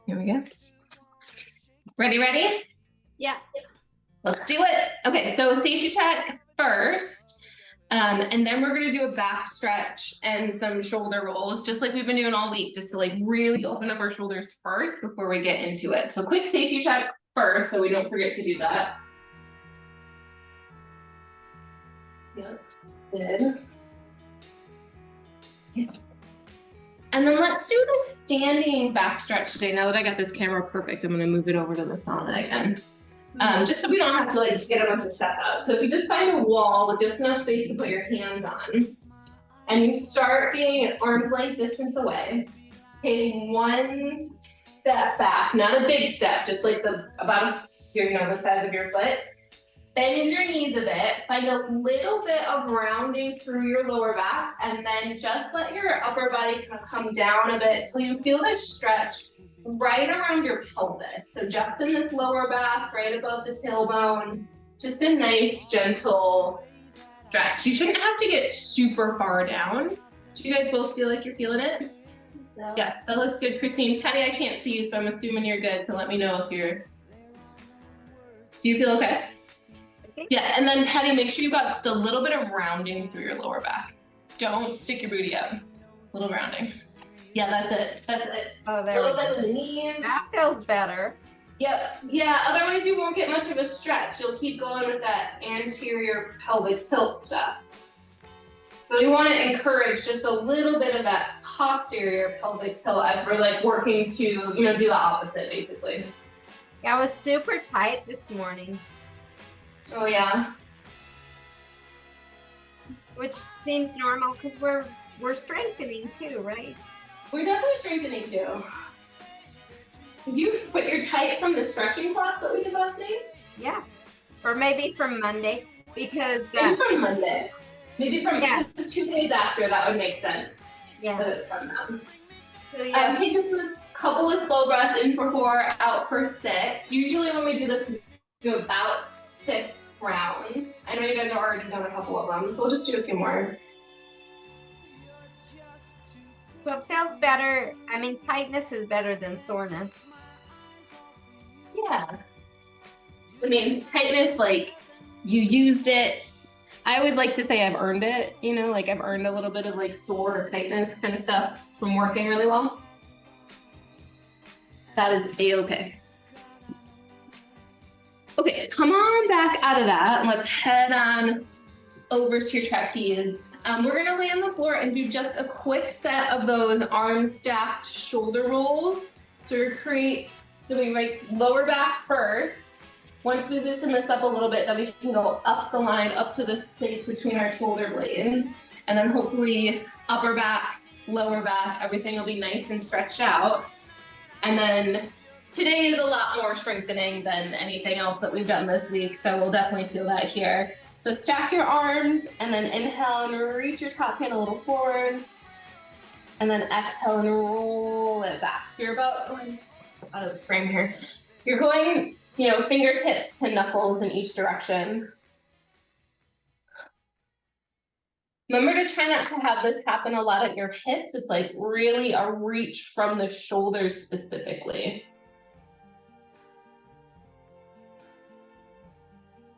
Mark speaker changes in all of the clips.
Speaker 1: Here we go. Ready?
Speaker 2: Yeah.
Speaker 1: Let's do it. Okay, so safety check first. And then we're gonna do a back stretch and some shoulder rolls, just like we've been doing all week, just to like really open up our shoulders first before we get into it. So quick safety check first, so we don't forget to do that. Yep, good. Yes. And then let's do the standing back stretch today. Now that I got this camera perfect, I'm gonna move it over to the sauna again. Just so we don't have to like get a bunch of stuff out. So if you just find a wall with just enough space to put your hands on, and you start being at arm's length distance away, taking one step back, not a big step, just like about the size of your foot. Bend your knees a bit, find a little bit of rounding through your lower back, and then just let your upper body kind of come down a bit till you feel this stretch right around your pelvis. So just in this lower back, right above the tailbone, just a nice, gentle stretch. You shouldn't have to get super far down. Do you guys both feel like you're feeling it? No. Yeah, that looks good, Christine. Patty, I can't see you, so I'm assuming you're good, so let me know if you're... Do you feel okay? Yeah, and then Patty, make sure you got just a little bit of rounding through your lower back. Don't stick your booty up. A little rounding. Yeah, that's it.
Speaker 2: Oh, there. A little bit of the knees. That feels better.
Speaker 1: Yep. Yeah, otherwise you won't get much of a stretch. You'll keep going with that anterior pelvic tilt stuff. So we want to encourage just a little bit of that posterior pelvic tilt as we're like working to, do the opposite basically.
Speaker 2: Yeah, I was super tight this morning.
Speaker 1: Oh yeah.
Speaker 2: Which seems normal because we're strengthening too, right?
Speaker 1: We're definitely strengthening too. Did you put your tight from the stretching class that we did last night?
Speaker 2: Yeah. Or maybe from Monday because
Speaker 1: maybe from Monday. Maybe from 2 days after, that would make sense.
Speaker 2: Yeah.
Speaker 1: That it's from them.
Speaker 2: So yeah.
Speaker 1: Take just a couple of slow breaths in for 4, out for 6. Usually when we do this, we do about 6 rounds. I know you guys have already done a couple of them, so we'll just do a few more.
Speaker 2: So it feels better. I mean, tightness is better than soreness.
Speaker 1: Yeah. I mean, tightness, like, you used it. I always like to say I've earned it, like I've earned a little bit of like sore or tightness kind of stuff from working really well. That is A-okay. Okay, come on back out of that. Let's head on over to your trapeze. We're gonna lay on the floor and do just a quick set of those arm stacked shoulder rolls. So we like lower back first. Once we loosen this up a little bit, then we can go up the line, up to the space between our shoulder blades. And then hopefully upper back, lower back, everything will be nice and stretched out. And then today is a lot more strengthening than anything else that we've done this week, so we'll definitely feel that here. So stack your arms, and then inhale and reach your top hand a little forward. And then exhale and roll it back. So you're about going out of the frame here. You're going, fingertips to knuckles in each direction. Remember to try not to have this happen a lot at your hips. It's like really a reach from the shoulders specifically.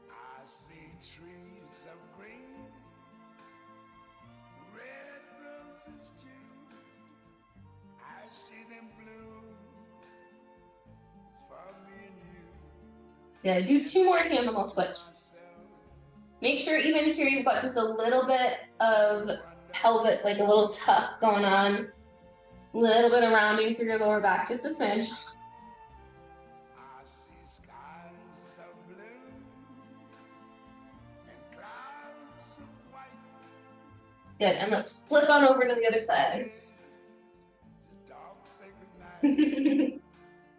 Speaker 3: I see trees of green, red roses too. I see them bloom for me and you.
Speaker 1: Yeah, do 2 more hand and we'll switch. Make sure even here you've got just a little bit of pelvic, like a little tuck going on. A little bit of rounding through your lower back, just a smidge.
Speaker 3: I see skies of blue and clouds of white.
Speaker 1: Good, and let's flip on over to the other side.
Speaker 3: The dogs say goodnight.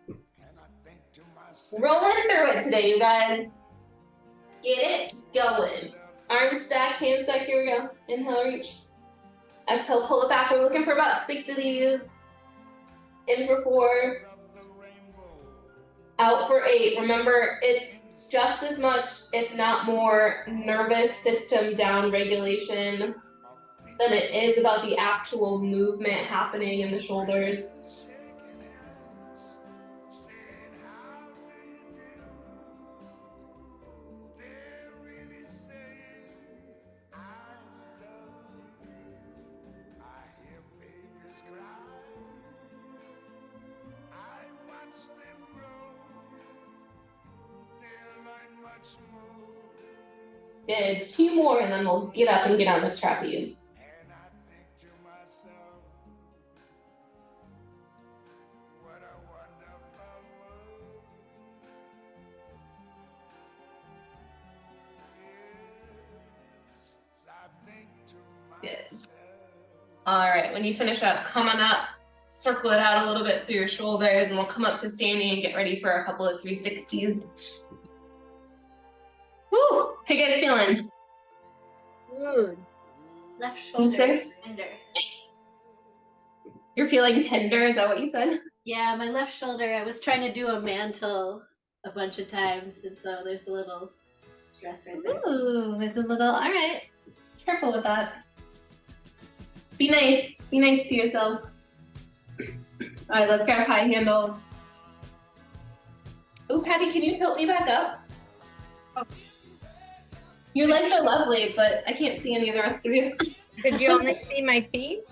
Speaker 3: And I think to myself,
Speaker 1: Rolling through it today, you guys. Get it going. Arm stack, hand stack, here we go. Inhale, reach. Exhale, pull it back. We're looking for about 6 of these. In for 4. Out for 8. Remember, it's just as much, if not more, nervous system down regulation than it is about the actual movement happening in the shoulders. Good, 2 more, and then we'll get up and get on this trapeze.
Speaker 3: And I think to myself, what a wonderful world. Yes, I think to
Speaker 1: Good.
Speaker 3: myself.
Speaker 1: All right, when you finish up, come on up, circle it out a little bit through your shoulders, and we'll come up to standing and get ready for a couple of 360s. Woo! How you guys feeling?
Speaker 2: Good. Left
Speaker 1: Who's
Speaker 2: shoulder
Speaker 1: there?
Speaker 2: tender.
Speaker 1: Nice. You're feeling tender, is that what you said?
Speaker 4: Yeah, my left shoulder, I was trying to do a mantle a bunch of times, and so there's a little stress right there.
Speaker 1: Ooh, there's a little, all right. Careful with that. Be nice to yourself. All right, let's grab high handles. Oh, Patty, can you tilt me back up? Your legs are lovely, but I can't see any of the rest of you.
Speaker 2: Could you only see my feet?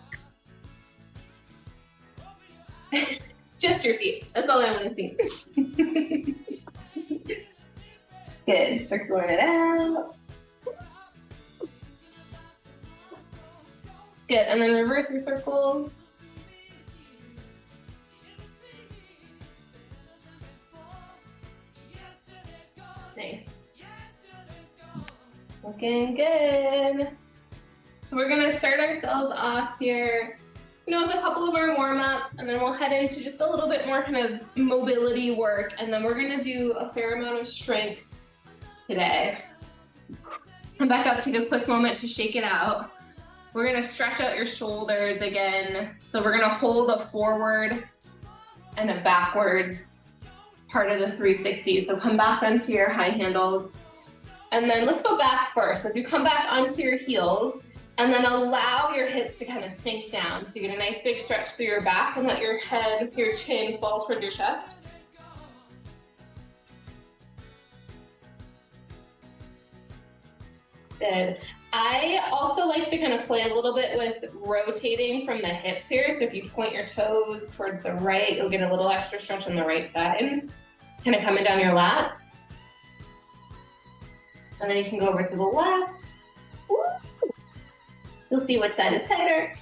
Speaker 1: Just your feet. That's all I want to see. Good. Circling it out. Good. And then reverse your circles. Nice. Looking good. So we're gonna start ourselves off here, with a couple of our warm-ups, and then we'll head into just a little bit more kind of mobility work, and then we're gonna do a fair amount of strength today. Come back up, take a quick moment to shake it out. We're gonna stretch out your shoulders again. So we're gonna hold a forward and a backwards part of the 360. So come back onto your high handles. And then let's go back first. So if you come back onto your heels, and then allow your hips to kind of sink down. So you get a nice big stretch through your back and let your head, your chin fall toward your chest. Good. I also like to kind of play a little bit with rotating from the hips here. So if you point your toes towards the right, you'll get a little extra stretch on the right side. Kind of coming down your lats. And then you can go over to the left. Woo! You'll see which side is tighter.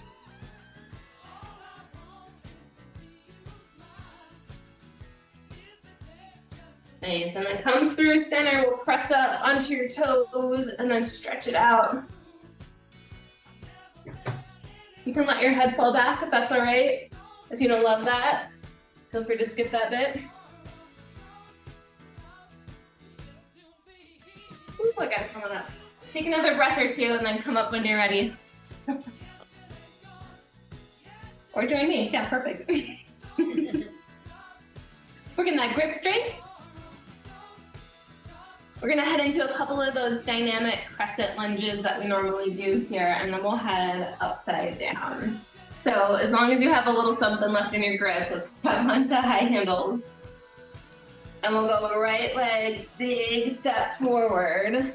Speaker 1: Nice, and then come through center, we'll press up onto your toes and then stretch it out. You can let your head fall back if that's all right. If you don't love that, feel free to skip that bit. Ooh, I got it coming up. Take another breath or two and then come up when you're ready. Or join me, yeah, perfect. Working that grip strength. We're gonna head into a couple of those dynamic crescent lunges that we normally do here, and then we'll head upside down. So as long as you have a little something left in your grip, let's come onto high handles. And we'll go right leg, big step forward.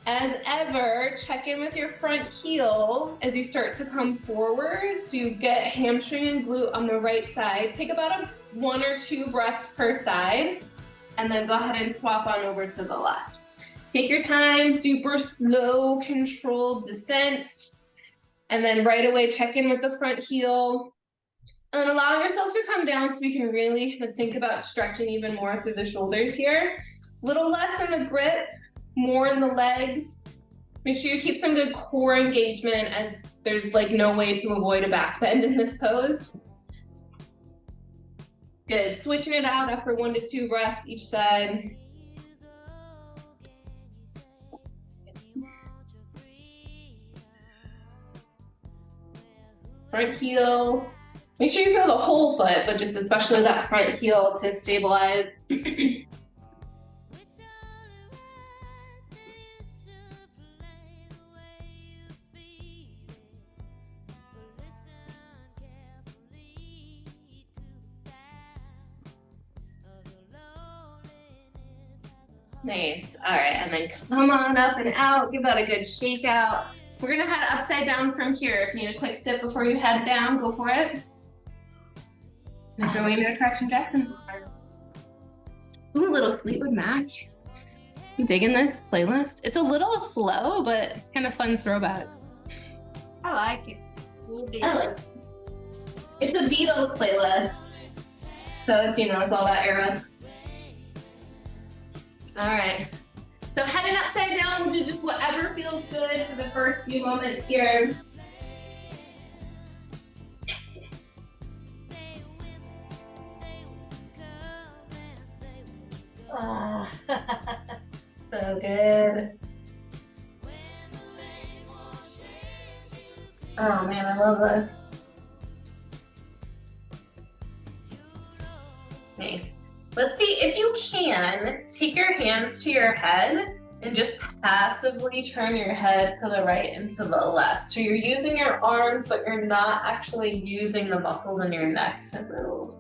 Speaker 1: As ever, check in with your front heel as you start to come forward. So you get hamstring and glute on the right side. Take about 1 or 2 breaths per side, and then go ahead and swap on over to the left. Take your time, super slow, controlled descent. And then right away, check in with the front heel. And allow yourself to come down so we can really think about stretching even more through the shoulders here. Little less in the grip, more in the legs. Make sure you keep some good core engagement, as there's like no way to avoid a back bend in this pose. Good, switching it out after 1 to 2 breaths each side. Front heel. Make sure you feel the whole foot, but just especially that front heel to stabilize. Nice. All right, and then come on up and out. Give that a good shake out. We're gonna head upside down from here. If you need a quick sip before you head down, go for it. And throw me into attraction Jackson. Ooh, a little Fleetwood Mac. Digging this playlist? It's a little slow, but it's kind of fun throwbacks.
Speaker 2: I like it.
Speaker 1: Oh, it's a Beatles playlist. So it's, it's all that era. All right. So heading upside down, we'll do just whatever feels good for the first few moments here.
Speaker 4: Oh.
Speaker 1: So good. Oh man, I love this. Nice. Let's see if you can take your hands to your head and just passively turn your head to the right and to the left. So you're using your arms, but you're not actually using the muscles in your neck to move.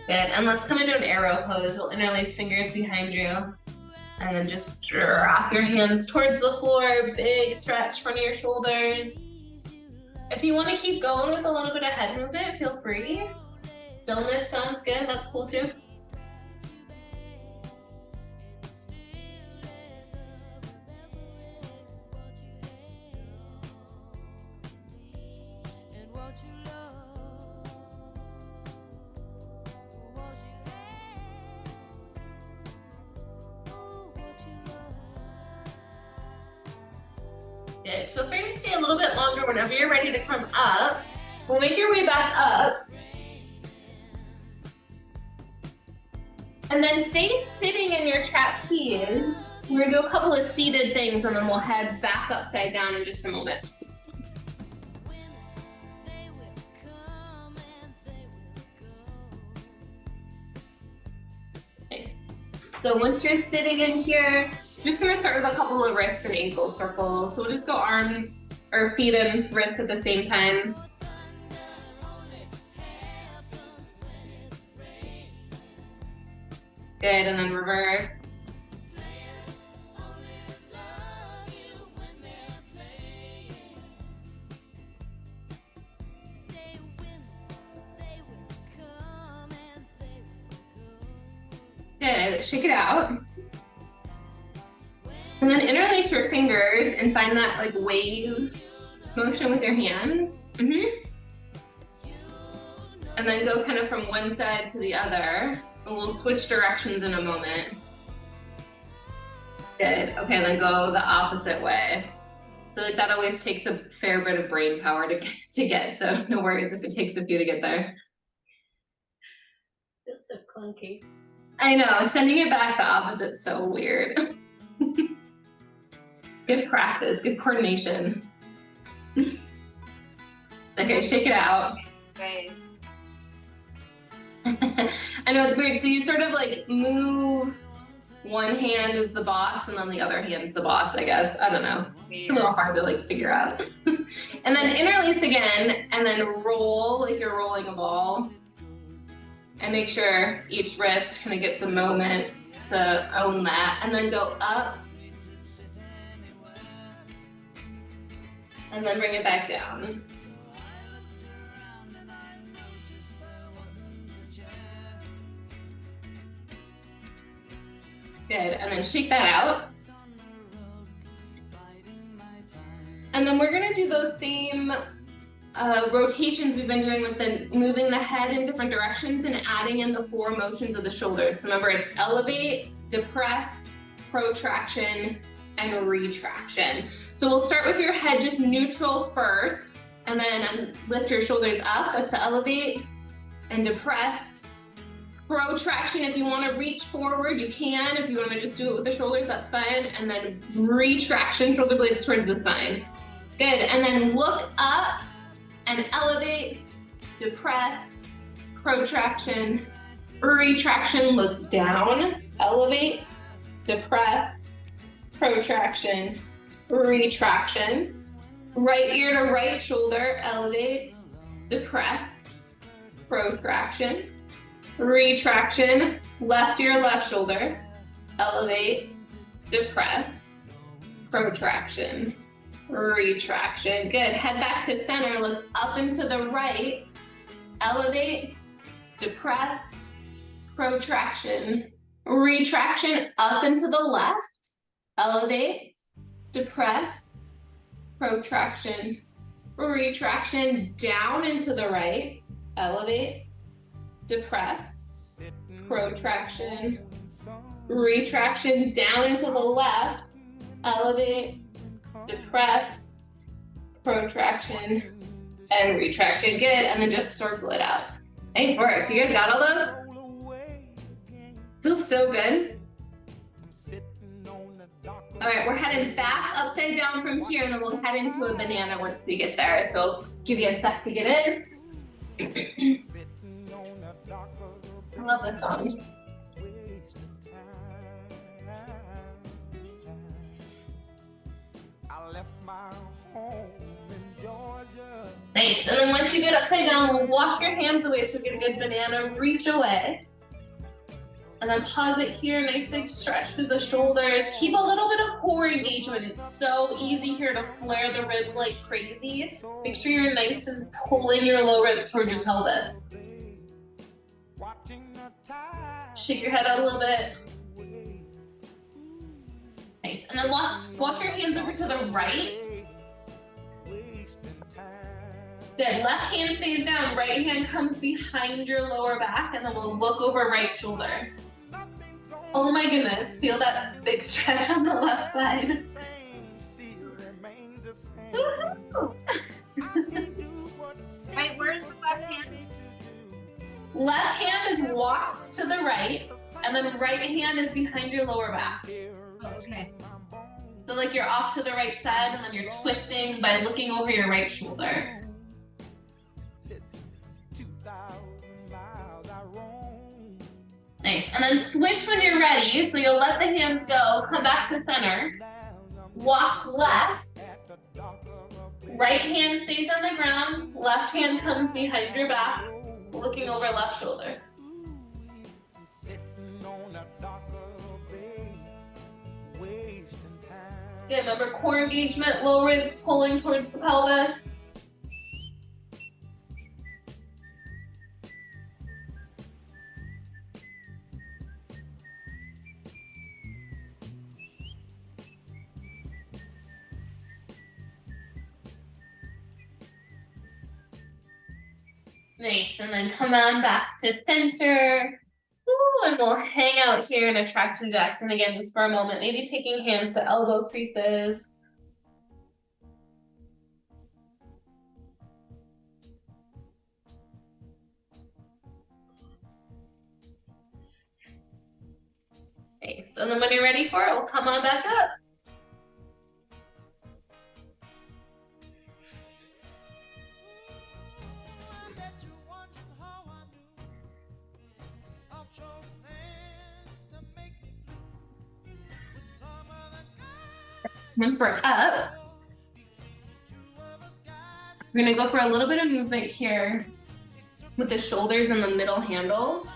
Speaker 1: Good, and let's come into an arrow pose. We'll interlace fingers behind you. And then just drop your hands towards the floor. Big stretch front of your shoulders. If you want to keep going with a little bit of head movement, feel free. Stillness sounds good, that's cool too. Good. Feel free to stay a little bit longer whenever you're ready to come up. We'll make your way back up. And then stay sitting in your trapeze. We're gonna do a couple of seated things and then we'll head back upside down in just a moment. Nice. So once you're sitting in here, we're just gonna start with a couple of wrists and ankle circles. So we'll just go arms or feet and wrists at the same time. Good, and then reverse. Good, shake it out. And then interlace your fingers and find that like wave motion with your hands. And then go kind of from one side to the other. And we'll switch directions in a moment. Good, okay, and then go the opposite way. I feel like that always takes a fair bit of brain power to get, so no worries if it takes a few to get there.
Speaker 4: Feels so clunky.
Speaker 1: I know, sending it back the opposite's so weird. Good practice, good coordination. Okay, shake it out.
Speaker 2: Great.
Speaker 1: I know it's weird, so you sort of like move one hand is the boss and then the other hand's the boss, I guess. I don't know. It's a little hard to like figure out. And then interlace again and then roll like you're rolling a ball. And make sure each wrist kind of gets a moment to own that. And then go up. And then bring it back down. Good, and then shake that out. And then we're gonna do those same rotations we've been doing with the moving the head in different directions and adding in the 4 motions of the shoulders. So remember, it's elevate, depress, protraction, and retraction. So we'll start with your head just neutral first, and then lift your shoulders up. That's to elevate and depress. Protraction, if you want to reach forward, you can. If you want to just do it with the shoulders, that's fine. And then retraction, shoulder blades towards the spine. Good, and then look up and elevate, depress, protraction, retraction, look down, elevate, depress, protraction, retraction. Right ear to right shoulder, elevate, depress, protraction, retraction, left ear, left shoulder, elevate, depress, protraction, retraction. Good. Head back to center, look up and to the right, elevate, depress, protraction, retraction, up and to the left, elevate, depress, protraction, retraction, down and to the right, elevate, depress, protraction, retraction, down and to the left, elevate, depress, protraction, and retraction. Good, and then just circle it out. Nice work. You guys got all those? Feels so good. All right, we're heading back upside down from here, and then we'll head into a banana once we get there. So give you a sec to get in. I love this song. Nice. And then once you get upside down, we'll walk your hands away so we get a good banana. Reach away. And then pause it here. Nice big stretch through the shoulders. Keep a little bit of core engagement. It's so easy here to flare the ribs like crazy. Make sure you're nice and pulling your low ribs towards your pelvis. Shake your head out a little bit. Nice. And then walk your hands over to the right. Good. Left hand stays down, right hand comes behind your lower back, and then we'll look over right shoulder. Oh my goodness, feel that big stretch on the left side. Woohoo!
Speaker 2: Right, where's the left hand?
Speaker 1: Left hand is walked to the right, and then right hand is behind your lower back.
Speaker 2: Oh, okay.
Speaker 1: So like you're off to the right side, and then you're twisting by looking over your right shoulder. Nice, and then switch when you're ready. So you'll let the hands go, come back to center. Walk left. Right hand stays on the ground. Left hand comes behind your back, looking over left shoulder. Good, remember core engagement, low ribs pulling towards the pelvis. Nice, and then come on back to center. Ooh, and we'll hang out here in a traction jacks. And again, just for a moment, maybe taking hands to elbow creases. Nice, and then when you're ready for it, we'll come on back up. Once we're up, we're gonna go for a little bit of movement here with the shoulders and the middle handles.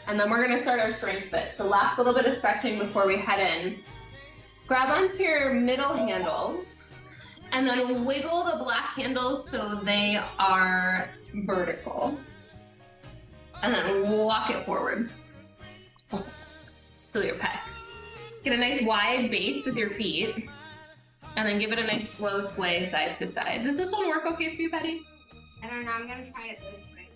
Speaker 1: And then we're gonna start our strength bit. So last little bit of stretching before we head in. Grab onto your middle handles and then wiggle the black handles so they are vertical. And then walk it forward. Feel your pecs. Get a nice wide base with your feet. And then give it a nice slow sway side to side. Does this one work okay for you, Patty?
Speaker 2: I don't know, I'm gonna try it this way.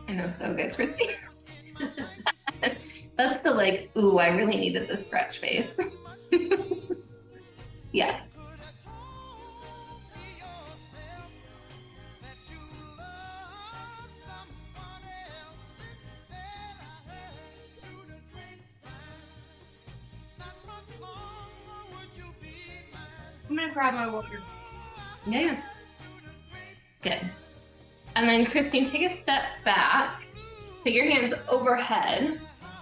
Speaker 1: I know, so good, Christy. That's the like, ooh, I really needed the stretch face. Yeah.
Speaker 2: I'm gonna grab my water.
Speaker 1: Yeah. Good. And then Christine, take a step back. Take your hands overhead.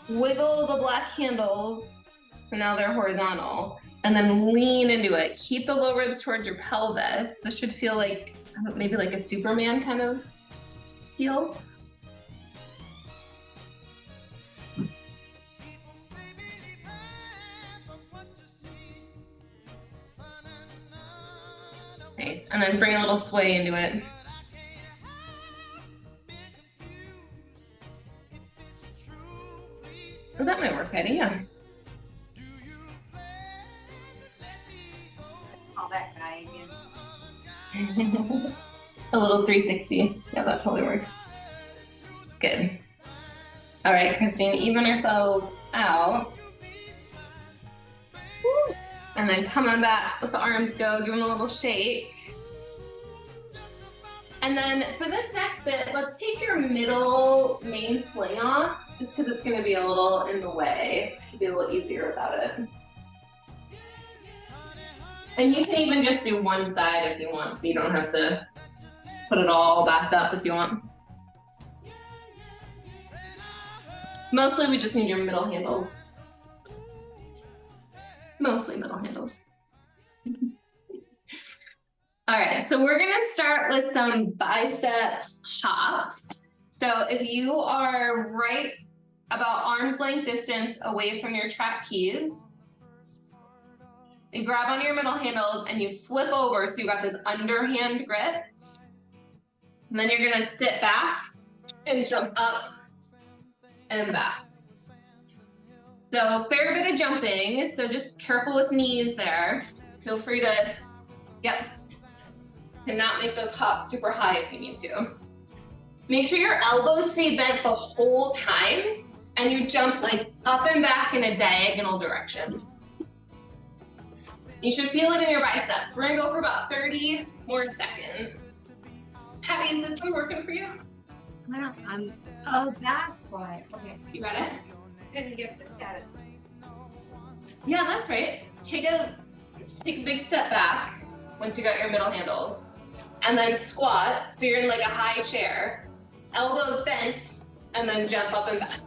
Speaker 1: Wiggle the black handles and now they're horizontal. And then lean into it. Keep the low ribs towards your pelvis. This should feel like, I don't know, maybe like a Superman kind of feel. Nice, and then bring a little sway into it. So that might work, Heidi, yeah.
Speaker 2: Call that guy again.
Speaker 1: A little 360. Yeah, that totally works. Good. All right, Christine, even ourselves out. Woo. And then come on back, let the arms go, give them a little shake. And then for this next bit, let's take your middle main sling off, just because it's gonna be a little in the way. It'll be a little easier without it. And you can even just do one side if you want, so you don't have to put it all back up if you want. Mostly we just need your middle handles. Mostly middle handles. All right, so we're gonna start with some bicep hops. So if you are right about arm's length distance away from your trapeze, you grab onto your middle handles and you flip over so you got this underhand grip. And then you're gonna sit back and jump up and back. So fair bit of jumping, so just careful with knees there. Feel free to, yep, to not make those hops super high if you need to. Make sure your elbows stay bent the whole time and you jump like up and back in a diagonal direction. You should feel it in your biceps. We're gonna go for about 30 more seconds. Patty, is this one working for you?
Speaker 2: Oh, that's why. Okay.
Speaker 1: You got it?
Speaker 2: Didn't get this at
Speaker 1: Yeah, that's right. Take a big step back once you got your middle handles. And then squat, so you're in like a high chair. Elbows bent, and then jump up and back.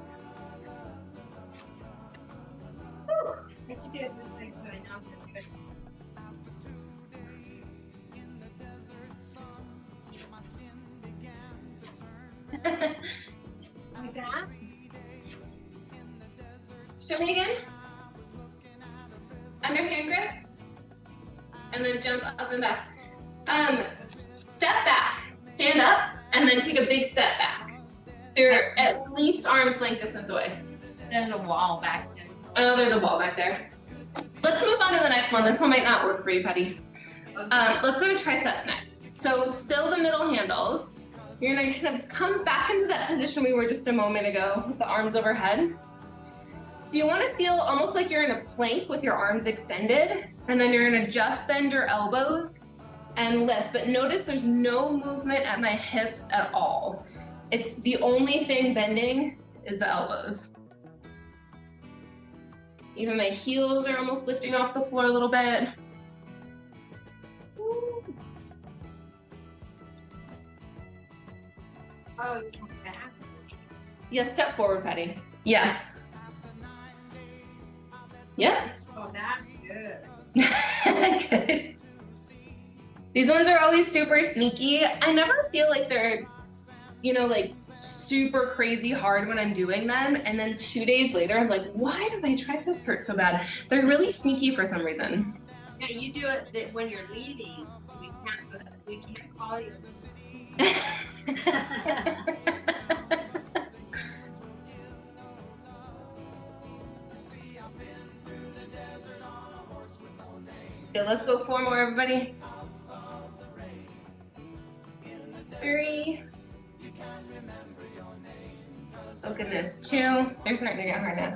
Speaker 2: Like that?
Speaker 1: Show me again. Underhand grip. And then jump up and back. Step back, stand up, and then take a big step back. You're at least arm's length distance away.
Speaker 2: There's a wall back there.
Speaker 1: Oh, there's a wall back there. Let's move on to the next one. This one might not work for you, Patty. Let's go to triceps next. So still the middle handles. You're gonna kind of come back into that position we were just a moment ago with the arms overhead. So you wanna feel almost like you're in a plank with your arms extended, and then you're gonna just bend your elbows and lift, but notice there's no movement at my hips at all. It's the only thing bending is the elbows. Even my heels are almost lifting off the floor a little bit.
Speaker 2: Oh, back.
Speaker 1: Yeah, step forward, Patty. Yeah. Yep.
Speaker 2: Oh, that's good.
Speaker 1: Good. These ones are always super sneaky. I never feel like they're, you know, like super crazy hard when I'm doing them. And then 2 days later, I'm like, why do my triceps hurt so bad? They're really sneaky for some reason.
Speaker 2: Yeah, you do it when you're leading. We can't call you. Okay, let's go 4 more, everybody. 3. Oh goodness, 2. They're starting to get hard now.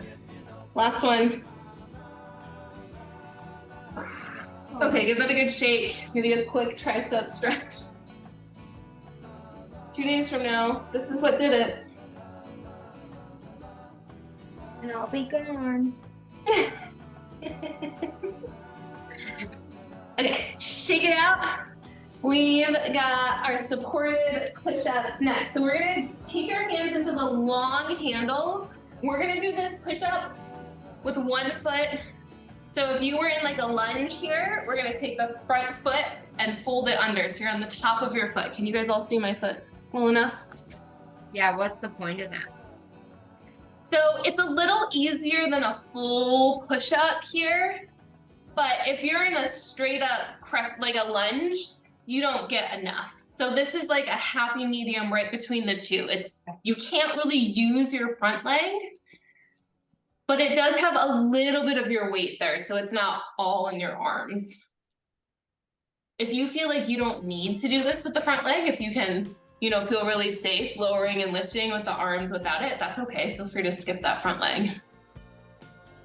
Speaker 2: Last one. Okay, give that a good shake. Maybe a quick tricep stretch. 2 days from now, this is what did it. And I'll be gone.
Speaker 1: Okay, shake it out. We've got our supported push-ups next. So we're gonna take our hands into the long handles. We're gonna do this push-up with one foot So if you were in like a lunge here, we're gonna take the front foot and fold it under. So you're on the top of your foot. Can you guys all see my foot well enough?
Speaker 2: Yeah, what's the point of that?
Speaker 1: So it's a little easier than a full push-up here, but if you're in a straight up like a lunge, you don't get enough. So this is like a happy medium right between the two. You can't really use your front leg, but it does have a little bit of your weight there, so it's not all in your arms. If you feel like you don't need to do this with the front leg, if you can, you know, feel really safe lowering and lifting with the arms without it, that's okay. Feel free to skip that front leg.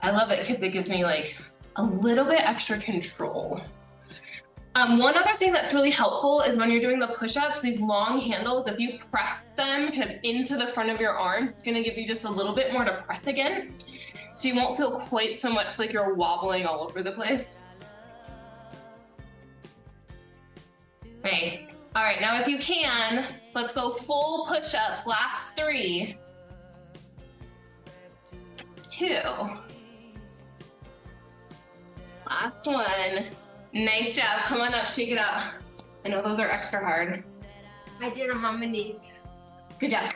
Speaker 1: I love it because it gives me like a little bit extra control. One other thing that's really helpful is when you're doing the push-ups, these long handles, if you press them kind of into the front of your arms, it's gonna give you just a little bit more to press against. So you won't feel quite so much like you're wobbling all over the place. Nice. All right, now if you can, let's go full push-ups, last 3, 2, last 1. Nice job, come on up, shake it out. I know those are extra hard.
Speaker 2: I did them on my knees.
Speaker 1: Good job.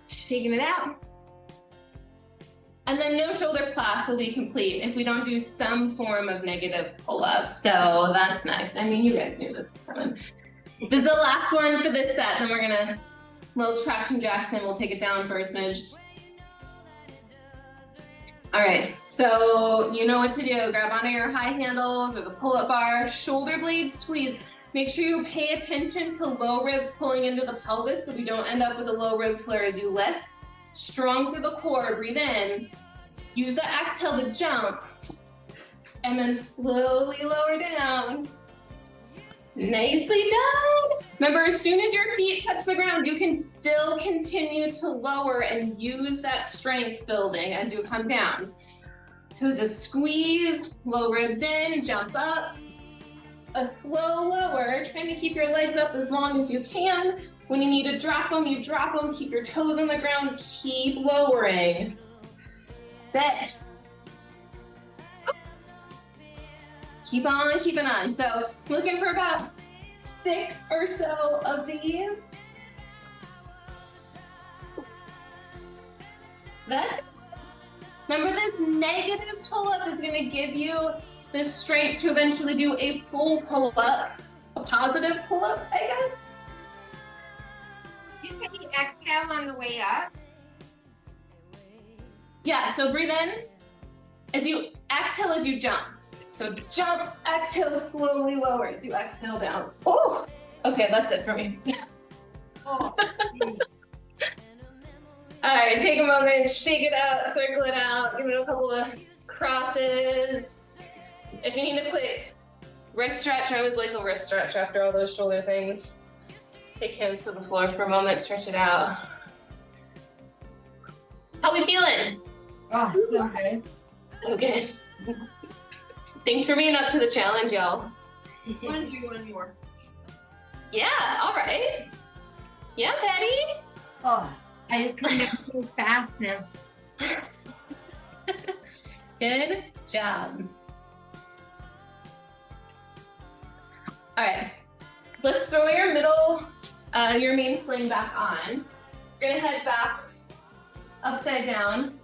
Speaker 1: Shaking it out. And then no shoulder clasp will be complete if we don't do some form of negative pull-up. So that's next. I mean, you guys knew this was coming. This is the last one for this set. Then we're gonna little traction jacks and we'll take it down for a smidge. All right, so you know what to do. Grab onto your high handles or the pull-up bar, shoulder blades squeeze. Make sure you pay attention to low ribs pulling into the pelvis so we don't end up with a low rib flare as you lift. Strong through the core, breathe in. Use the exhale to jump. And then slowly lower down. Nicely done. Remember, as soon as your feet touch the ground, you can still continue to lower and use that strength building as you come down. So it's a squeeze, low ribs in, jump up. A slow lower, trying to keep your legs up as long as you can. When you need to drop them, you drop them. Keep your toes on the ground, keep lowering. That's it. Keep on keeping on. So looking for about 6 or so of these. That's it. Remember, this negative pull-up is gonna give you the strength to eventually do a full pull-up, a positive pull-up, I guess.
Speaker 2: You can exhale on the way up.
Speaker 1: Yeah, so breathe in as you exhale as you jump. So jump, exhale, slowly lower as you exhale down. Oh, okay, that's it for me.
Speaker 2: Oh.
Speaker 1: All right, take a moment, shake it out, circle it out, give it a couple of crosses. If you need a quick wrist stretch, I always like a wrist stretch after all those shoulder things. Take hands to the floor for a moment, stretch it out. How we feeling?
Speaker 2: Oh, so good.
Speaker 1: Okay. Thanks for being up to the challenge, y'all.
Speaker 2: I want to do one more.
Speaker 1: Yeah, all right. Yeah, Patty.
Speaker 2: Oh, I just come down so fast now.
Speaker 1: Good job. All right, let's throw your your main sling back on. You're gonna head back upside down.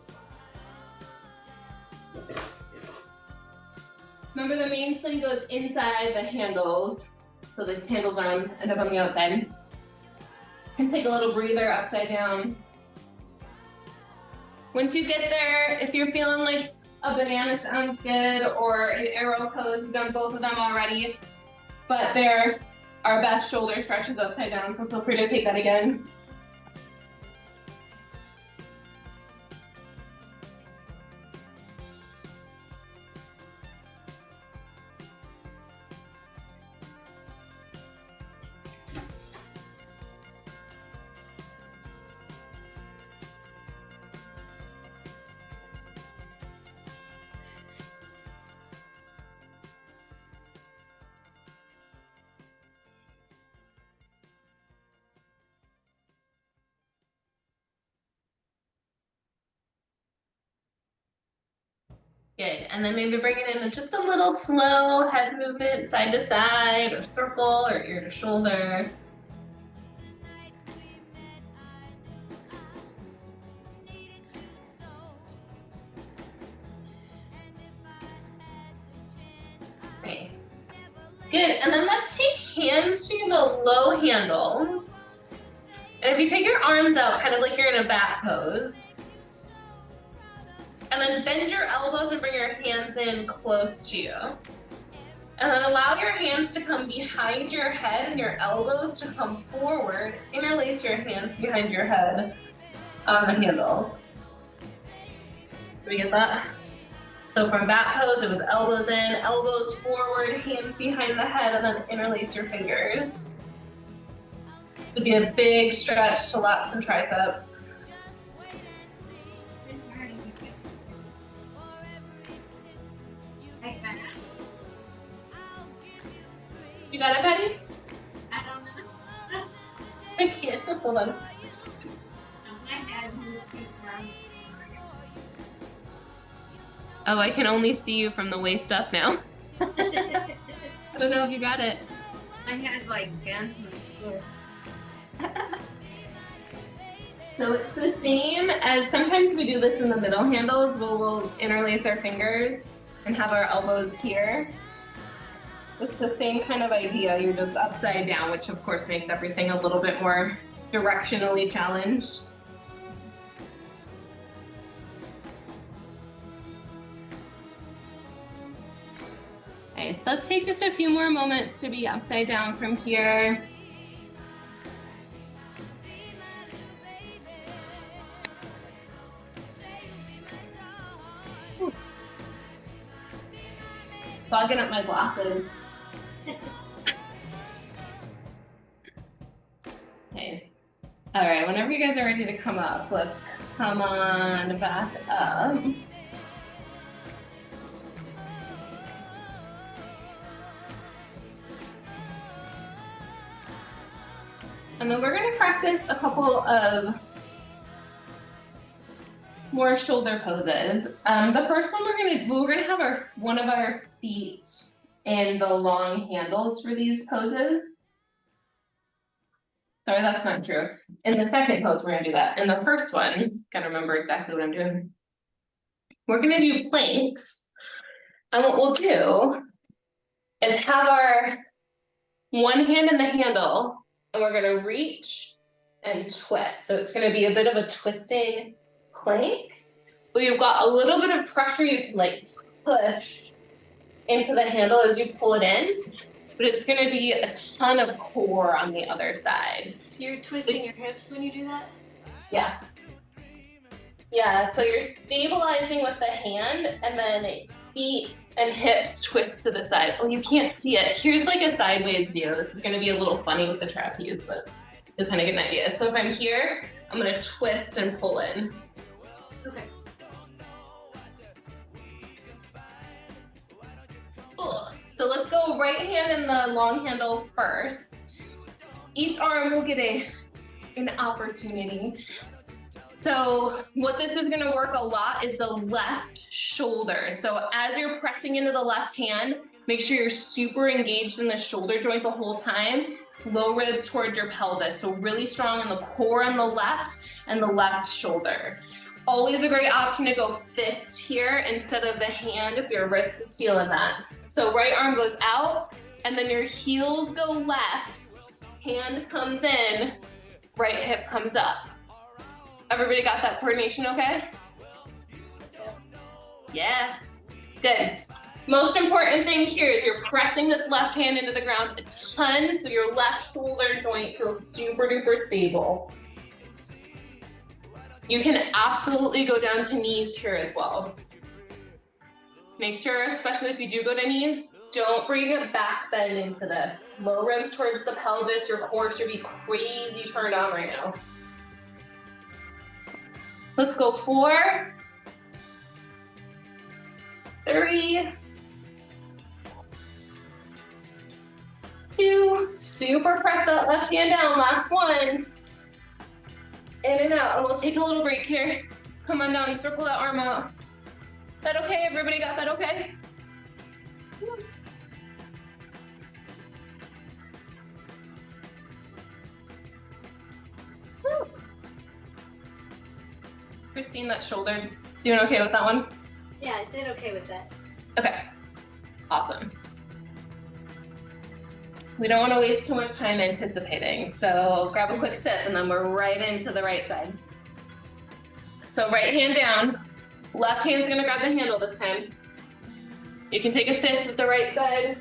Speaker 1: Remember, the main sling goes inside the handles, so the handles end up on the outside. And take a little breather upside down. Once you get there, if you're feeling like a banana sounds good, or an arrow pose, we've done both of them already, but they're our best shoulder stretches upside down, so feel free to take that again. Good, and then maybe bring it in with just a little slow head movement, side to side, or circle, or ear to shoulder. Nice. Good, and then let's take hands to the low handles. And if you take your arms out, kind of like you're in a bat pose. And then bend your elbows and bring your hands in close to you. And then allow your hands to come behind your head and your elbows to come forward. Interlace your hands behind your head on the handles. Did we get that? So from bat pose, it was elbows in, elbows forward, hands behind the head, and then interlace your fingers. It would be a big stretch to lats and triceps. You got it, Patty?
Speaker 2: I don't know.
Speaker 1: I can't. Hold on. Oh, I can only see you from the waist up now. I don't know if you got it.
Speaker 2: My head's like bent.
Speaker 1: So it's the same as sometimes we do this in the middle handles. We'll interlace our fingers and have our elbows here. It's the same kind of idea. You're just upside down, which of course makes everything a little bit more directionally challenged. Nice. Let's take just a few more moments to be upside down from here. Fogging up my glasses. Nice. All right, whenever you guys are ready to come up, let's come on back up. And then we're gonna practice a couple of more shoulder poses. The first one we're gonna have one of our feet in the long handles for these poses. Sorry, that's not true. In the second pose, we're gonna do that. In the first one, gotta remember exactly what I'm doing. We're gonna do planks. And what we'll do is have our one hand in the handle, and we're gonna reach and twist. So it's gonna be a bit of a twisting plank, but you've got a little bit of pressure you can like push into the handle as you pull it in, but it's gonna be a ton of core on the other side.
Speaker 4: You're twisting your hips when you do that?
Speaker 1: Yeah. Yeah, so you're stabilizing with the hand and then feet and hips twist to the side. Oh, you can't see it. Here's like a sideways view. This is gonna be a little funny with the trapeze, but you'll kind of get an idea. So if I'm here, I'm gonna twist and pull in.
Speaker 4: Okay.
Speaker 1: Cool. So let's go right hand in the long handle first. Each arm will get an opportunity. So what this is gonna work a lot is the left shoulder. So as you're pressing into the left hand, make sure you're super engaged in the shoulder joint the whole time. Low ribs towards your pelvis. So really strong in the core on the left and the left shoulder. Always a great option to go fist here instead of the hand if your wrist is feeling that. So right arm goes out and then your heels go left, hand comes in, right hip comes up. Everybody got that coordination okay? Yeah, good. Most important thing here is you're pressing this left hand into the ground a ton so your left shoulder joint feels super duper stable. You can absolutely go down to knees here as well. Make sure, especially if you do go to knees, don't bring a back bend into this. Low ribs towards the pelvis, your core should be crazy turned on right now. Let's go 4, 3, 2, super press that left hand down, last one. In and out, and we'll take a little break here. Come on down, circle that arm out. That okay? Everybody got that okay? Woo. Christine, that shoulder, doing okay with that one?
Speaker 4: Yeah, I did okay with that.
Speaker 1: Okay, awesome. We don't want to waste too much time anticipating, so grab a quick sip and then we're right into the right side. So right hand down, left hand's gonna grab the handle this time. You can take a fist with the right side.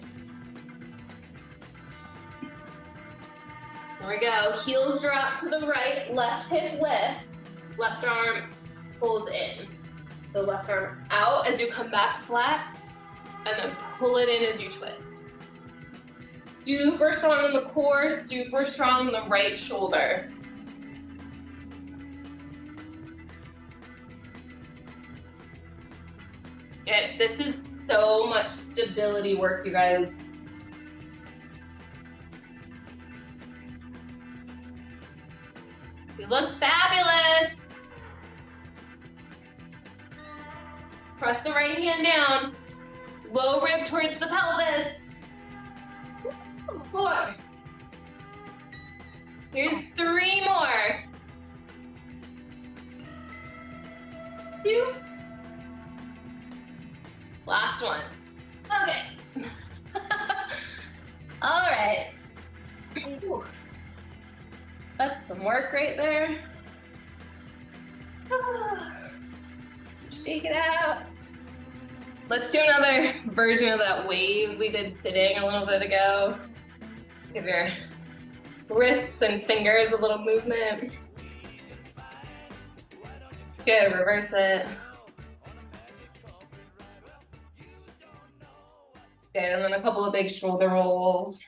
Speaker 1: There we go, heels drop to the right, left hip lifts, left arm pulls in. The left arm out as you come back flat, and then pull it in as you twist. Super strong in the core, super strong in the right shoulder. Yeah, this is so much stability work, you guys. You look fabulous. Press the right hand down. Low rib towards the pelvis. 4. Here's 3 more. 2. Last one. Okay. All right. Ooh. That's some work right there. Shake it out. Let's do another version of that wave we did sitting a little bit ago. Give your wrists and fingers a little movement. Good, reverse it. Good, and then a couple of big shoulder rolls.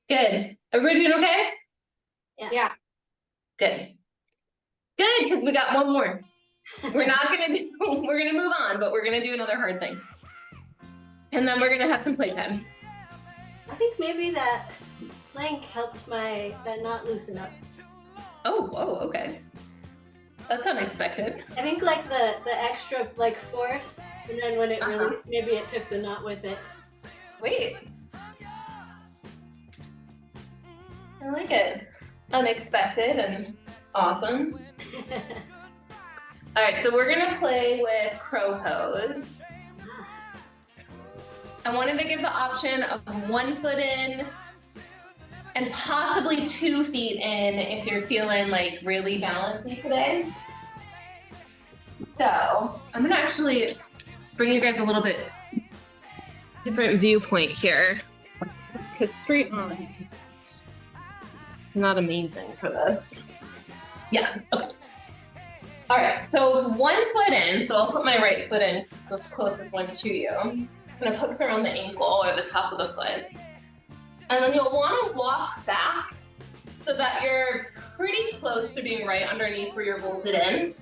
Speaker 1: Good. Everybody doing okay?
Speaker 2: Yeah.
Speaker 1: Good. Good, because we got one more. We're gonna move on, but we're gonna do another hard thing. And then we're gonna have some playtime.
Speaker 4: I think maybe that plank helped that knot loosen up.
Speaker 1: Oh, whoa, okay. That's unexpected.
Speaker 4: I think like the extra like force, and then when it released, maybe it took the knot with it.
Speaker 1: Wait. I like it. Unexpected and awesome. All right, so we're gonna play with crow pose. I wanted to give the option of 1 foot in and possibly 2 feet in if you're feeling like really balancy today. So I'm gonna actually bring you guys a little bit different viewpoint here, because straight on is not amazing for this. Yeah, okay. All right, so 1 foot in, so I'll put my right foot in, because it's the closest one to you. I'm gonna put this around the ankle or the top of the foot. And then you'll wanna walk back so that you're pretty close to being right underneath where you're bolted in.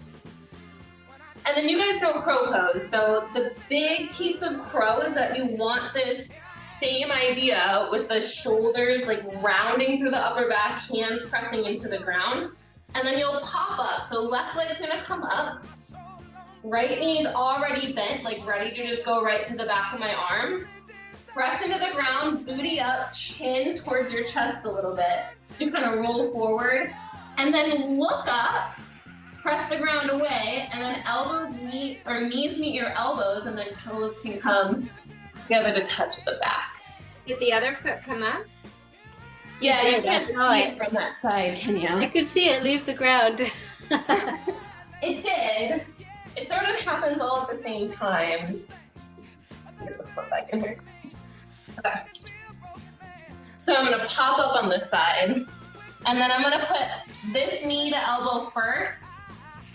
Speaker 1: And then you guys know crow pose. So the big piece of crow is that you want this same idea with the shoulders like rounding through the upper back, hands pressing into the ground. And then you'll pop up. So left leg's gonna come up. Right knee's already bent, like ready to just go right to the back of my arm. Press into the ground, booty up, chin towards your chest a little bit. You kind of roll forward. And then look up, press the ground away, and then elbows meet, or knees meet your elbows, and then toes can come together to touch the back.
Speaker 2: Did the other foot come up?
Speaker 1: Yeah, you
Speaker 4: did,
Speaker 1: can't
Speaker 4: I saw
Speaker 1: see
Speaker 4: it.
Speaker 1: it from that side, can you?
Speaker 4: I could see it leave the ground.
Speaker 1: It did. It sort of happens all at the same time. Get this foot back in here. Okay. So I'm gonna pop up on this side, and then I'm gonna put this knee to elbow first,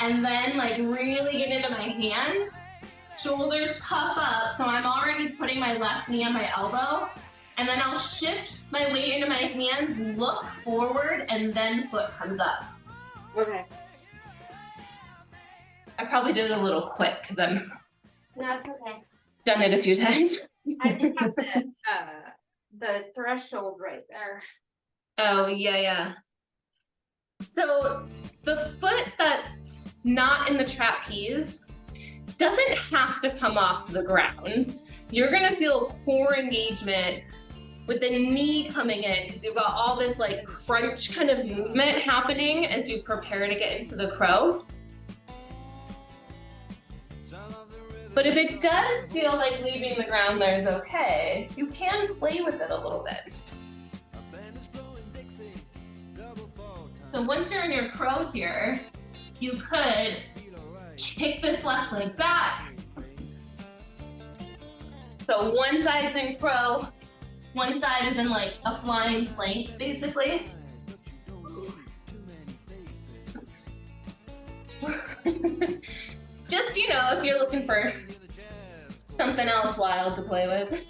Speaker 1: and then like really get into my hands. Shoulders puff up, so I'm already putting my left knee on my elbow, and then I'll shift my weight into my hands, look forward, and then foot comes up.
Speaker 2: Okay.
Speaker 1: I probably did it a little quick because I'm
Speaker 2: No, it's okay.
Speaker 1: done it a few times.
Speaker 2: I just have the threshold right there.
Speaker 1: Oh, yeah. So the foot that's not in the trapeze, doesn't have to come off the ground. You're gonna feel core engagement with the knee coming in because you've got all this like crunch kind of movement happening as you prepare to get into the crow. But if it does feel like leaving the ground there is okay, you can play with it a little bit. So once you're in your crow here, you could kick this left leg back. So one side's in crow, one side is in like a flying plank, basically. Just, you know, if you're looking for something else wild to play with.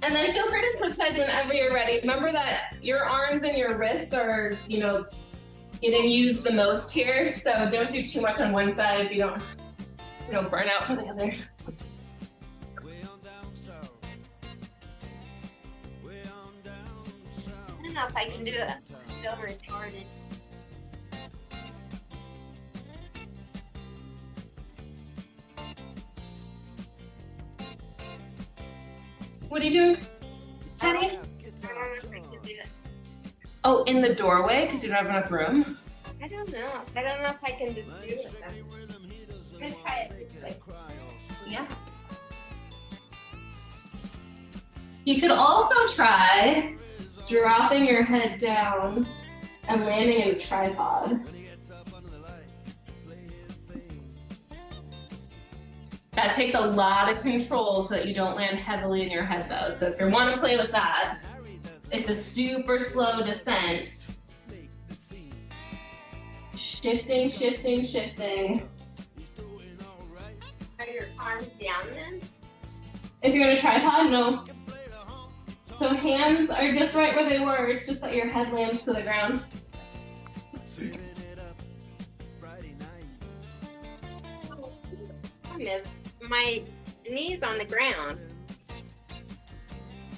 Speaker 1: And then feel free to switch sides whenever you're ready. Remember that your arms and your wrists are, you know, getting used the most here. So don't do too much on one side if you don't, you know, burn out for the other.
Speaker 2: I don't know if I can do that. I feel retarded.
Speaker 1: What are you doing, Jenny?
Speaker 2: I don't know if I can do it.
Speaker 1: Oh, in the doorway because you don't have enough room?
Speaker 2: I don't know. I don't know if I can just do it. I'm gonna try it. Like,
Speaker 1: Yeah. You could also try dropping your head down and landing in a tripod. That takes a lot of control so that you don't land heavily in your head though. So if you want to play with that, it's a super slow descent. Shifting, shifting, shifting.
Speaker 2: are your arms down then?
Speaker 1: If you're in a tripod, no. So hands are just right where they were, it's just that your head lands to the ground.
Speaker 2: Problem is, my knees on the ground.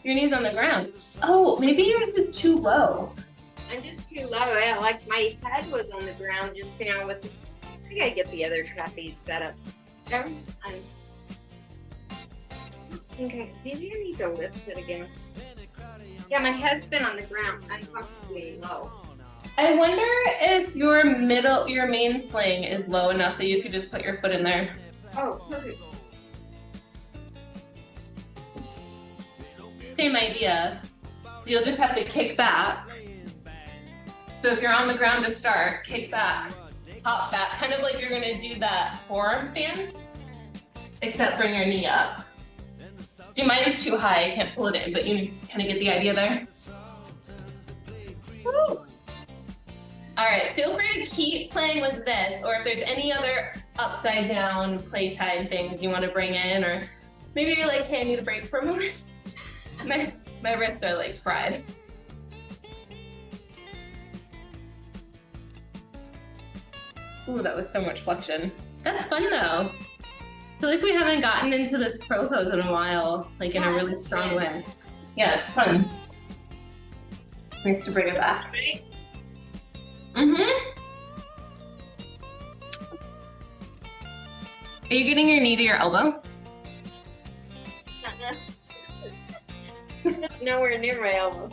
Speaker 1: Your knees on the ground. Oh, maybe yours is too low.
Speaker 2: I'm just too low. Yeah, like my head was on the ground just now with. I gotta get the other trapeze set up. Okay, maybe I need to lift it again. Yeah, my head's been on the ground uncomfortably low.
Speaker 1: I wonder if your main sling is low enough that you could just put your foot in there.
Speaker 2: Oh, perfect.
Speaker 1: Same idea. So you'll just have to kick back. So if you're on the ground to start, kick back, hop back, kind of like you're gonna do that forearm stand, except bring your knee up. See, mine's too high, I can't pull it in, but you kind of get the idea there. Woo! All right, feel free to keep playing with this, or if there's any other upside down playtime things you want to bring in, or maybe you're like, hey, I need a break for a moment. My wrists are like fried. Ooh, that was so much flexion. That's fun though. I feel like we haven't gotten into this crow pose in a while, like in a really strong way. Yeah, it's fun. Nice to bring it back.
Speaker 2: Right?
Speaker 1: Mm-hmm. Are you getting your knee to your elbow?
Speaker 2: It's nowhere near my elbow.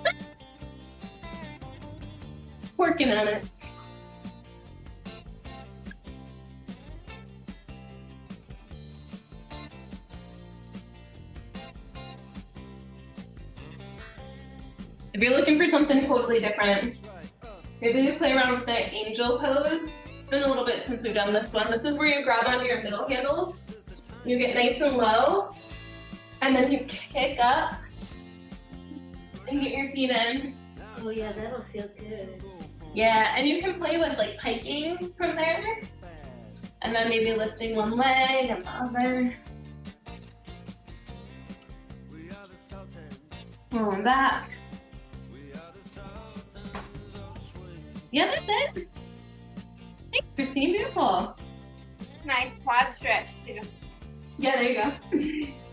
Speaker 1: Working on it. If you're looking for something totally different, maybe you play around with the angel pose. It's been a little bit since we've done this one. This is where you grab onto your middle handles. You get nice and low, and then you kick up and get your feet in.
Speaker 4: Oh yeah, that'll feel good.
Speaker 1: Yeah, and you can play with like piking from there. And then maybe lifting one leg and the other. Going back. Yeah, that's it. Thanks, Christine. Beautiful.
Speaker 2: Nice quad stretch too.
Speaker 1: Yeah, there you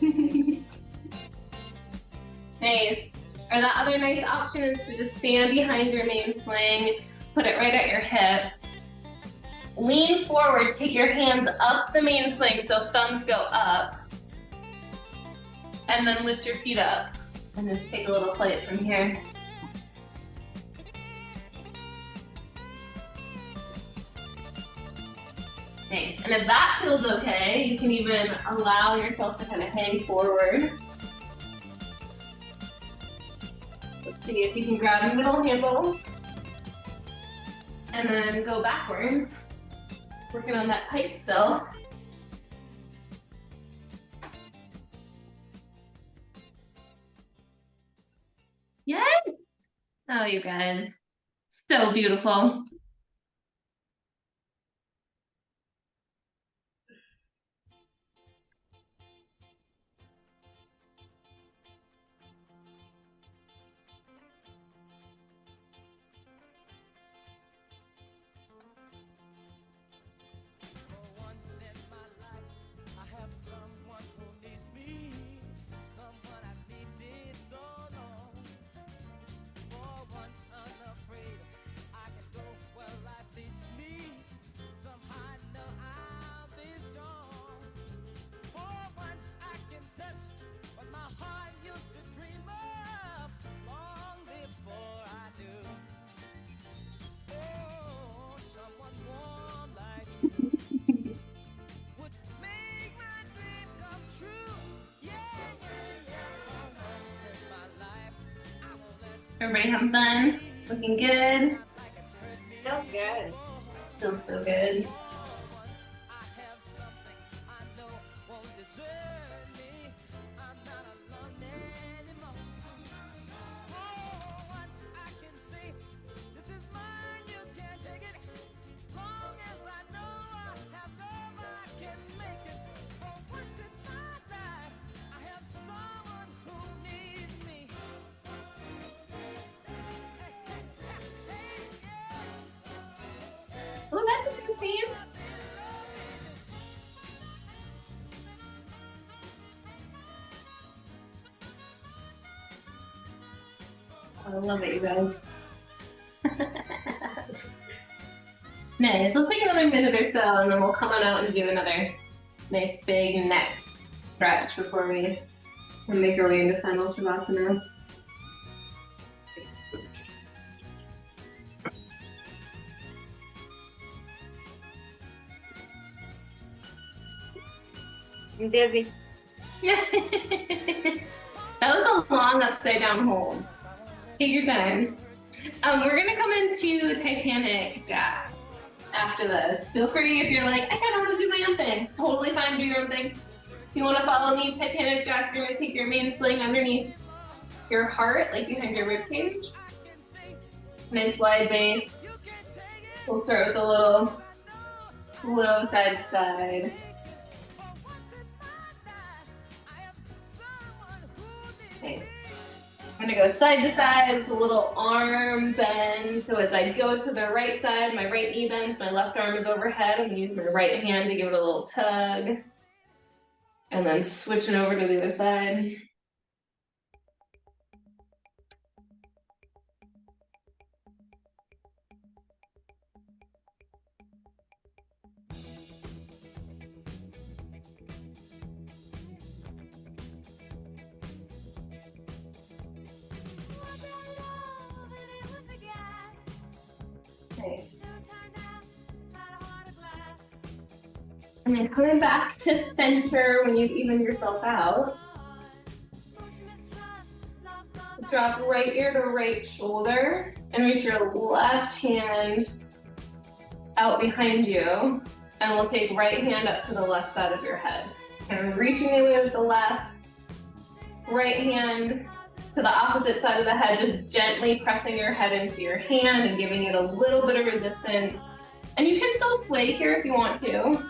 Speaker 1: go. Nice. Or the other nice option is to just stand behind your main sling, put it right at your hips, lean forward, take your hands up the main sling, so thumbs go up. And then lift your feet up. And just take a little flight from here. Nice. And if that feels okay, you can even allow yourself to kind of hang forward. Let's see if you can grab your middle handles. And then go backwards. Working on that pipe still. Yes! Oh, you guys. So beautiful. Everybody having fun? Looking good?
Speaker 2: Feels good.
Speaker 1: Feels so good. Oh, that's a good scene. I love it, you guys. Nice. Let's take another minute or so, and then we'll come on out and do another nice big neck stretch before we make our way into final Shavasana.
Speaker 2: I'm dizzy.
Speaker 1: Yeah. That was a long upside down hold. Take your time. We're gonna come into Titanic Jack after this. Feel free if you're like, I kind of want to do my own thing. Totally fine, do your own thing. If you want to follow me, Titanic Jack, you're gonna take your main sling underneath your heart, like behind your rib cage. Nice wide base. We'll start with a little slow side to side. Nice. I'm gonna go side to side with a little arm bend. So as I go to the right side, my right knee bends, my left arm is overhead. I'm gonna use my right hand to give it a little tug. And then switching over to the other side. Nice. And then coming back to center when you've evened yourself out. Drop right ear to right shoulder and reach your left hand out behind you. And we'll take right hand up to the left side of your head. Kind of reaching away with the left, right hand to the opposite side of the head, just gently pressing your head into your hand and giving it a little bit of resistance. And you can still sway here if you want to.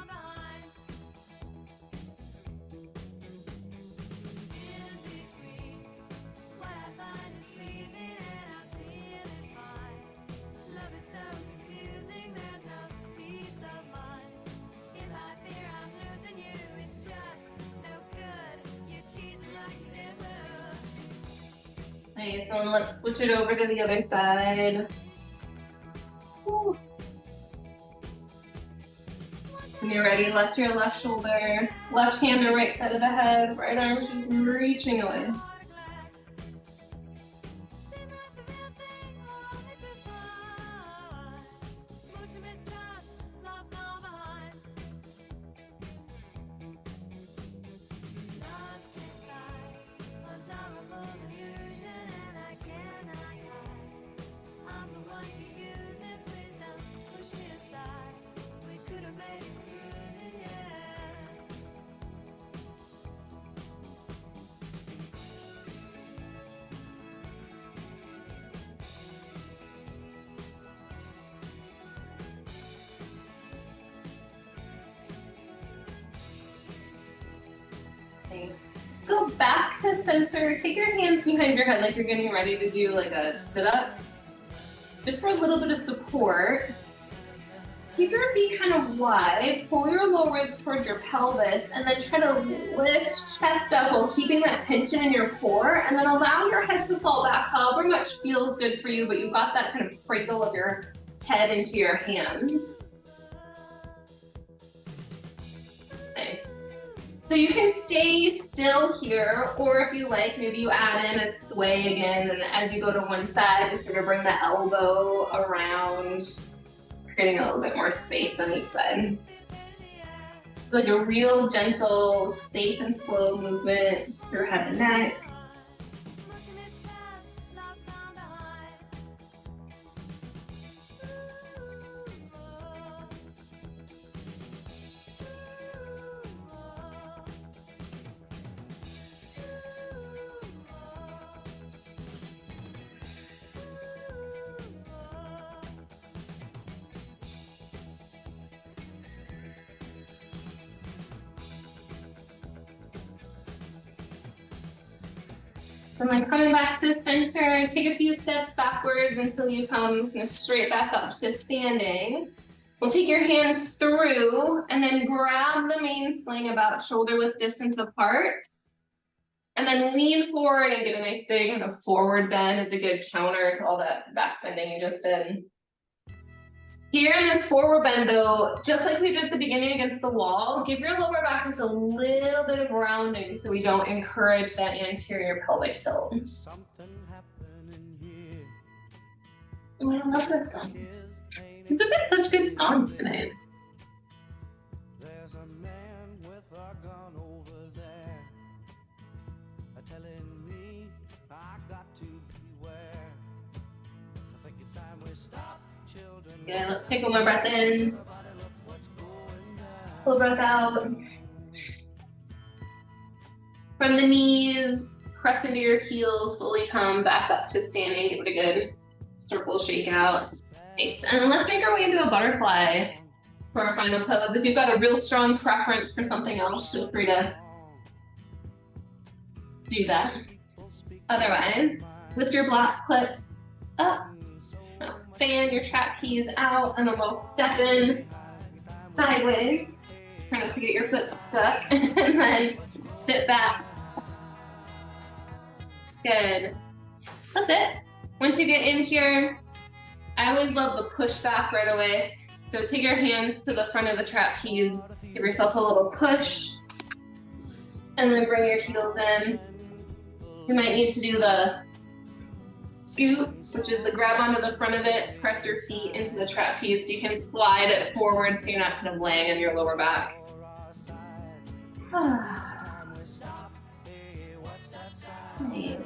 Speaker 1: Nice, and let's switch it over to the other side. Woo. When you're ready, lift your left shoulder, left hand to right side of the head, right arm's just reaching away. Thanks. Go back to center. Take your hands behind your head like you're getting ready to do like a sit-up. Just for a little bit of support. Keep your feet kind of wide. Pull your low ribs towards your pelvis and then try to lift chest up while keeping that tension in your core, and then allow your head to fall back however much feels good for you, but you've got that kind of cradle of your head into your hands. Nice. So you can stay still here, or if you like, maybe you add in a sway again, and as you go to one side, just sort of bring the elbow around, creating a little bit more space on each side. It's like a real gentle, safe and slow movement through your head and neck. And then coming back to center, take a few steps backwards until you come straight back up to standing. We'll take your hands through and then grab the main sling about shoulder width distance apart. And then lean forward and get a nice big kind of forward bend is a good counter to all that back bending you just did. Here in this forward bend though, just like we did at the beginning against the wall, give your lower back just a little bit of rounding so we don't encourage that anterior pelvic tilt. Oh, I love this song. These have been such good songs tonight.
Speaker 5: There's a man with a gun over there, telling me I got to beware. I think it's time we stop.
Speaker 1: Yeah, let's take one more breath in. Pull breath out. From the knees, press into your heels, slowly come back up to standing. Give it a good circle shake out. Nice. And let's make our way into a butterfly for our final pose. If you've got a real strong preference for something else, feel free to do that. Otherwise, lift your block clips up. Now fan your trap keys out, and then we'll step in sideways. Try not to get your foot stuck, and then step back. Good. That's it. Once you get in here, I always love the push back right away. So take your hands to the front of the trap keys, give yourself a little push, and then bring your heels in. You might need to do the scoot, which is the grab onto the front of it, press your feet into the trap keys so you can slide it forward so you're not kind of laying on your lower back. Nice.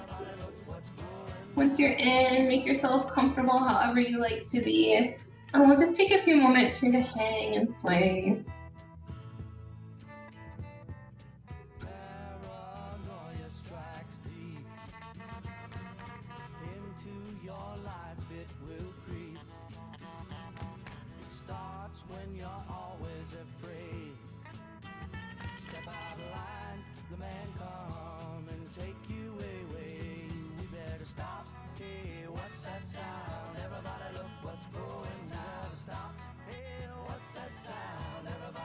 Speaker 1: Once you're in, make yourself comfortable however you like to be. And we'll just take a few moments here to hang and sway.
Speaker 5: Everybody look what's going now. Stop. Hey, what's that sound? Everybody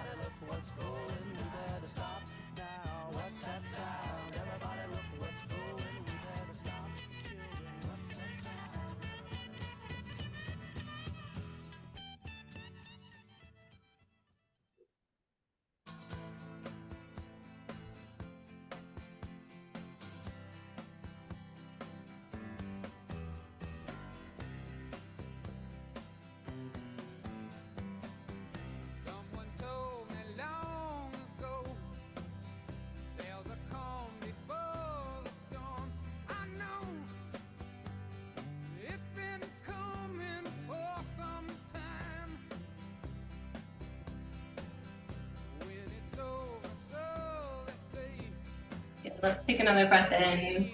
Speaker 1: Let's take another breath in.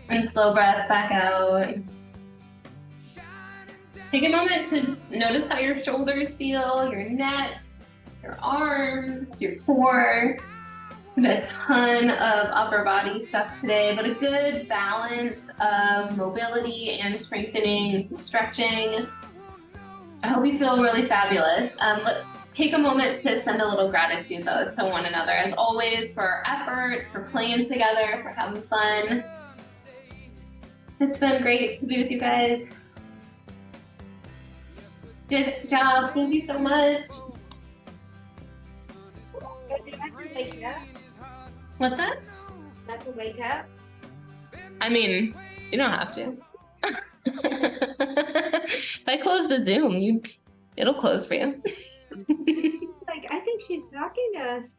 Speaker 1: And slow breath back out. Take a moment to just notice how your shoulders feel, your neck, your arms, your core. A ton of upper body stuff today, but a good balance of mobility and strengthening and some stretching. I hope you feel really fabulous. Let's take a moment to send a little gratitude though to one another, as always, for our efforts, for playing together, for having fun. It's been great to be with you guys. Good job. Thank you so much.
Speaker 2: Wake up.
Speaker 1: What's that?
Speaker 2: Not to wake up.
Speaker 1: I mean, you don't have to. If I close the Zoom, it'll close for you.
Speaker 2: Like, I think she's talking to us.